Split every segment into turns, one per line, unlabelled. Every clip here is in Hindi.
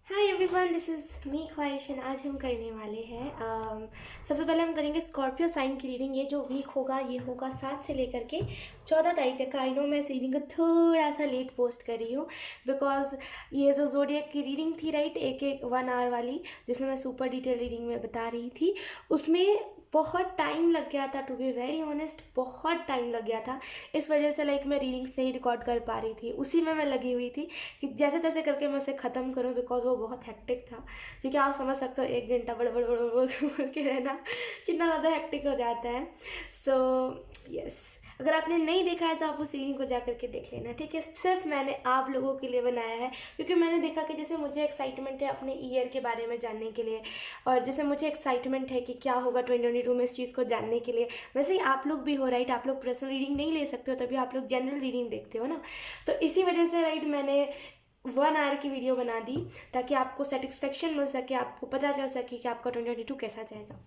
Hi everyone, this is me ख्वाहिश एंड आज हम करने वाले हैं सबसे पहले हम करेंगे स्कॉर्पियो साइन की रीडिंग। ये जो वीक होगा ये होगा 7 से लेकर के 14 तारीख तक का। आई नो मैं इस रीडिंग को थोड़ा सा लेट पोस्ट कर रही हूँ बिकॉज ये जो जोडियक की रीडिंग थी राइट, एक एक 1 आवर वाली, जिसमें मैं सुपर डिटेल रीडिंग में बता रही थी, उसमें बहुत टाइम लग गया था। टू बी वेरी ऑनेस्ट, बहुत टाइम लग गया था। इस वजह से लाइक मैं रीडिंग से ही रिकॉर्ड कर पा रही थी, उसी में मैं लगी हुई थी कि जैसे तैसे करके मैं उसे ख़त्म करूँ बिकॉज वो बहुत हेक्टिक था। क्योंकि आप समझ सकते हो 1 घंटा बड़ बड़ बड़ बोल बोल के रहना कितना ज़्यादा हेक्टिक हो जाता है। सो यस, अगर आपने नहीं देखा है तो आप उस सीरीज को जा करके देख लेना, ठीक है। सिर्फ मैंने आप लोगों के लिए बनाया है क्योंकि मैंने देखा कि जैसे मुझे एक्साइटमेंट है अपने ईयर के बारे में जानने के लिए, और जैसे मुझे एक्साइटमेंट है कि क्या होगा 2022 में इस चीज़ को जानने के लिए। वैसे ही आप लोग भी हो राइट, आप लोग पर्सनल रीडिंग नहीं ले सकते हो तभी आप लोग जनरल रीडिंग देखते हो ना। तो इसी वजह से राइट मैंने 1 आवर की वीडियो बना दी ताकि आपको सेटिस्फेक्शन मिल सके, आपको पता चल सके कि आपका 2022 कैसा जाएगा,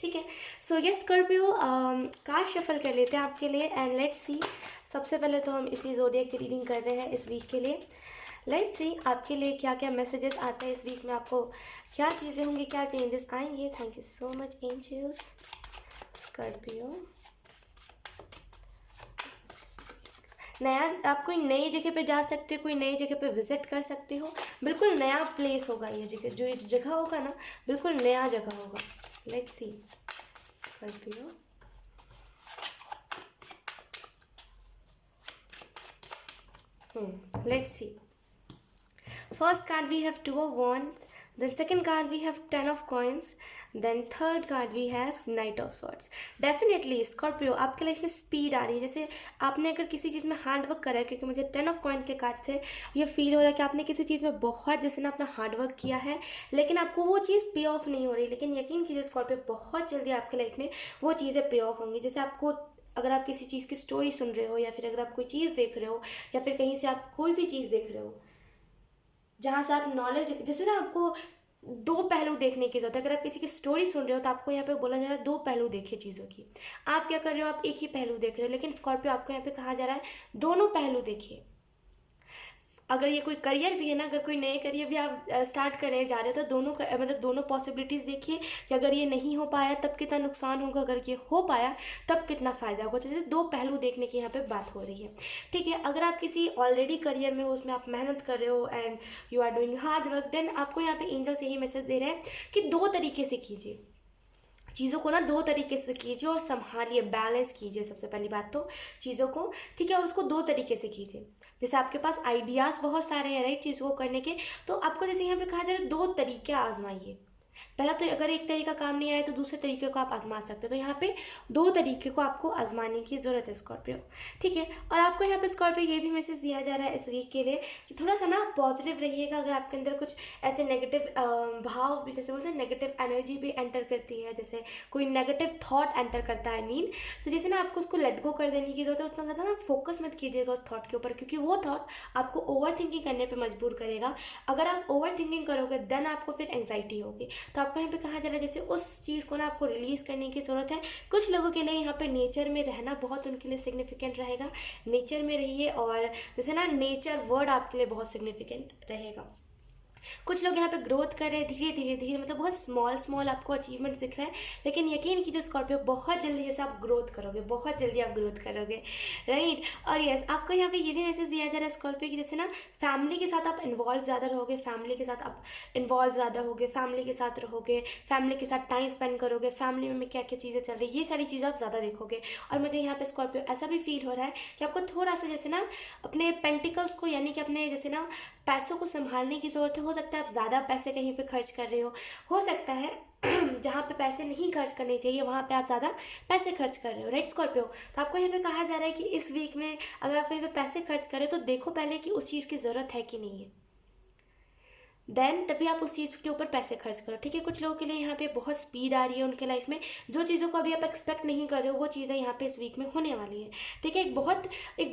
ठीक है। So yes Scorpio, card shuffle कर लेते हैं आपके लिए एंड लेट्स सी। सबसे पहले तो हम इसी जोडियक की रीडिंग कर रहे हैं इस वीक के लिए। लेट्स सी आपके लिए क्या क्या मैसेजेस आते हैं इस वीक में, आपको क्या चीज़ें होंगी, क्या चेंजेस आएंगे। Thank you so much angels. Scorpio, नया, आप कोई नई जगह पे जा सकते हो, कोई नई जगह पे विजिट कर सकते हो। बिल्कुल नया प्लेस होगा ये जगह, जो ये जगह होगा ना बिल्कुल नया जगह होगा। Let's see Scorpio. Let's see. First card we have 2 of Wands, then second card we have 10 of Coins, then third card we have Knight of Swords. Definitely Scorpio आपके लाइफ में स्पीड आ रही है। जैसे आपने अगर किसी चीज़ में हार्ड वर्क करा है, क्योंकि मुझे 10 of Coins के कार्ड से ये फील हो रहा है कि आपने किसी चीज़ में बहुत जैसे ना अपना हार्ड वर्क किया है, लेकिन आपको वो चीज़ पे ऑफ नहीं हो रही। लेकिन यकीन कीजिए स्कॉर्पियो, बहुत जल्दी आपके लाइफ में वो चीज़ें पे ऑफ होंगी। जैसे आपको, अगर आप किसी चीज़ की स्टोरी सुन रहे हो या फिर अगर आप कोई चीज़ देख रहे हो या फिर कहीं से आप कोई भी चीज़ देख रहे हो जहाँ से आप नॉलेज, जैसे ना आपको दो पहलू देखने की जरूरत है। अगर आप किसी की स्टोरी सुन रहे हो तो आपको यहाँ पे बोला जा रहा है दो पहलू देखिए चीज़ों की। आप क्या कर रहे हो, आप एक ही पहलू देख रहे हो, लेकिन स्कॉर्पियो आपको यहाँ पे कहा जा रहा है दोनों पहलू देखिए। अगर ये कोई करियर भी है ना, अगर कोई नए करियर भी आप स्टार्ट करने जा रहे हो तो मतलब दोनों पॉसिबिलिटीज़ देखिए कि अगर ये नहीं हो पाया तब कितना नुकसान होगा, अगर ये हो पाया तब कितना फ़ायदा होगा। जैसे दो पहलू देखने की यहाँ पे बात हो रही है, ठीक है। अगर आप किसी ऑलरेडी करियर में हो, उसमें आप मेहनत कर रहे हो and you are doing hard work, then आपको यहाँ पे एंजल्स यही मैसेज दे रहे हैं कि दो तरीके से कीजिए चीज़ों को ना, दो तरीके से कीजिए और संभालिए, बैलेंस कीजिए सबसे पहली बात तो चीज़ों को, ठीक है। और उसको दो तरीके से कीजिए। जैसे आपके पास आइडियाज़ बहुत सारे हैं राइट चीज़ों को करने के, तो आपको जैसे यहाँ पे कहा जा रहा है दो तरीके आजमाइए। पहला तो अगर एक तरीका काम नहीं आया तो दूसरे तरीके को आप आजमा सकते हो। तो यहाँ पे दो तरीके को आपको आजमाने की ज़रूरत है स्कॉर्पियो, ठीक है। और आपको यहाँ पे स्कॉर्पियो ये भी मैसेज दिया जा रहा है इस वीक के लिए कि थोड़ा सा ना पॉजिटिव रहिएगा। अगर आपके अंदर कुछ ऐसे नेगेटिव भाव भी, जैसे बोलते हैं नेगेटिव एनर्जी भी एंटर करती है, जैसे कोई नेगेटिव थॉट एंटर करता है मीन, तो जैसे ना आपको उसको लेट गो कर देने की जरूरत है। उतना ज़्यादा ना फोकस मत कीजिएगा उस थॉट के ऊपर, क्योंकि वो थॉट आपको ओवर थिंकिंग करने पर मजबूर करेगा। अगर आप ओवर थिंकिंग करोगे देन आपको फिर एंग्जाइटी होगी। तो आपको यहाँ पे कहा जा रहा है जैसे उस चीज़ को ना आपको रिलीज़ करने की ज़रूरत है। कुछ लोगों के लिए यहाँ पे नेचर में रहना बहुत उनके लिए सिग्निफिकेंट रहेगा। नेचर में रहिए, और जैसे ना नेचर वर्ड आपके लिए बहुत सिग्निफिकेंट रहेगा। कुछ लोग यहाँ पे ग्रोथ कर रहे हैं धीरे धीरे धीरे, मतलब बहुत स्मॉल स्मॉल आपको अचीवमेंट्स दिख रहे हैं, लेकिन यकीन कीजिए स्कॉर्पियो बहुत जल्दी जैसे आप ग्रोथ करोगे, बहुत जल्दी आप ग्रोथ करोगे, राइट। और यस, आपको यहाँ पे ये भी मैसेज दिया जा रहा है स्कॉर्पियो की जैसे ना फैमिली के साथ आप इन्वॉल्व ज़्यादा रहोगे, फैमिली के साथ आप इन्वॉल्व ज़्यादा होगे, फैमिली के साथ रहोगे, फैमिली के साथ टाइम स्पेंड करोगे, फैमिली में क्या क्या चीज़ें चल रही है ये सारी चीज़ें आप ज़्यादा देखोगे। और मुझे यहाँ पे स्कॉर्पियो ऐसा भी फील हो रहा है कि आपको थोड़ा सा जैसे ना अपने पेंटिकल्स को, यानी कि अपने जैसे ना पैसों को संभालने की ज़रूरत है। हो सकता है आप ज़्यादा पैसे कहीं पे खर्च कर रहे हो सकता है जहाँ पे पैसे नहीं खर्च करने चाहिए वहाँ पे आप ज़्यादा पैसे खर्च कर रहे हो, राइट स्कॉर्पियो। तो आपको यहाँ पे कहा जा रहा है कि इस वीक में अगर आप कहीं पे पैसे खर्च करें तो देखो पहले कि उस चीज़ की ज़रूरत है कि नहीं है, देन तभी आप उस चीज़ के ऊपर पैसे खर्च करो, ठीक है। कुछ लोगों के लिए यहाँ पे बहुत स्पीड आ रही है उनके लाइफ में, जो चीज़ों को अभी आप एक्सपेक्ट नहीं कर रहे हो वो चीज़ें यहाँ पे इस वीक में होने वाली है, ठीक है। एक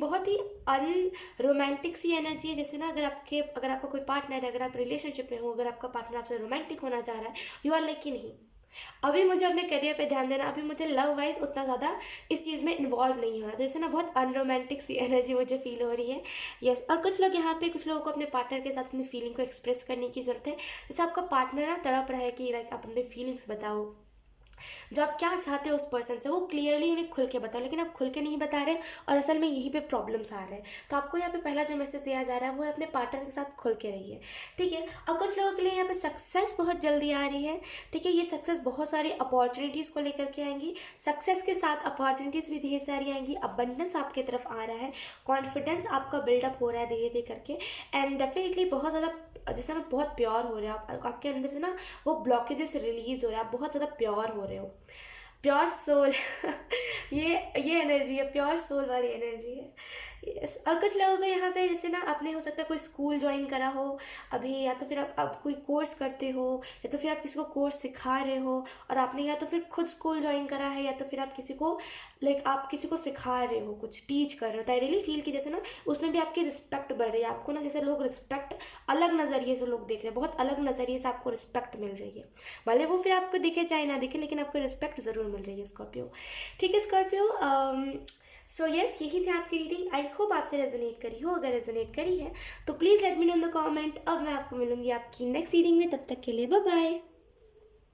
बहुत ही अनरोमांटिक सी एनर्जी है। जैसे ना अगर आपका कोई पार्टनर है, अगर आप रिलेशनशिप में हो, अगर आपका पार्टनर आपसे रोमांटिक होना चाह रहा है, यू आर लाइक कि नहीं, अभी मुझे अपने करियर पे ध्यान देना, अभी मुझे लव वाइज उतना ज़्यादा इस चीज़ में इन्वॉल्व नहीं होना, जैसे ना बहुत अनरोमांटिक सी एनर्जी मुझे फील हो रही है। यस, और कुछ लोग यहाँ पे, कुछ लोगों को अपने पार्टनर के साथ अपनी फीलिंग को एक्सप्रेस करने की ज़रूरत है। जैसे आपका पार्टनर ना तड़प रहा है कि लाइक आप अपने फीलिंग्स बताओ, जो आप क्या चाहते हो उस पर्सन से वो क्लियरली उन्हें खुल के बताओ, लेकिन आप खुल के नहीं बता रहे और असल में यहीं पे प्रॉब्लम्स आ रहे हैं। तो आपको यहाँ पे पहला जो मैसेज दिया जा रहा है वो है अपने पार्टनर के साथ खुल के रहिए, ठीक है। और कुछ लोगों के लिए यहाँ पे सक्सेस बहुत जल्दी आ रही है, ठीक है। ये सक्सेस बहुत सारी अपॉर्चुनिटीज़ को लेकर के आएंगी, सक्सेस के साथ अपॉर्चुनिटीज़ भी ढेर सारी आएंगी, अबंडेंस आपकी तरफ आ रहा है, कॉन्फिडेंस आपका बिल्डअप हो रहा है धीरे धीरे करके, एंड डेफिनेटली बहुत ज़्यादा जैसे ना बहुत प्योर हो रहे हो आप, आपके अंदर से ना वो ब्लॉकेजेस रिलीज हो रहे हैं, आप बहुत ज़्यादा प्योर हो रहे हो, प्योर सोल ये एनर्जी है, प्योर सोल वाली एनर्जी है। यस, और कुछ लोगों को यहाँ पे जैसे ना आपने हो सकता है कोई स्कूल ज्वाइन करा हो अभी, या तो फिर आप कोई कोर्स करते हो, या तो फिर आप किसी को कोर्स सिखा रहे हो, और आपने या तो फिर खुद स्कूल ज्वाइन करा है, या तो फिर आप किसी को लाइक आप किसी को सिखा रहे हो, कुछ टीच कर रहे हो। तो आई रियली फील कि जैसे ना उसमें भी आपकी रिस्पेक्ट बढ़ रही है, आपको ना जैसे लोग रिस्पेक्ट अलग नज़रिए से लोग देख रहे हैं, बहुत अलग नज़रिए से आपको रिस्पेक्ट मिल रही है, भले वो फिर आपको दिखे चाहे ना दिखे, लेकिन आपको रिस्पेक्ट ज़रूर मिल रही है स्कॉर्पियो, ठीक है स्कॉर्पियो। सो यस, यही थी आपकी रीडिंग, आई होप आपसे रेजोनेट करी हो, अगर रेजोनेट करी है तो please let me know in the comment. अब मैं आपको मिलूंगी आपकी नेक्स्ट रीडिंग में, तब तक के लिए बाय बाय।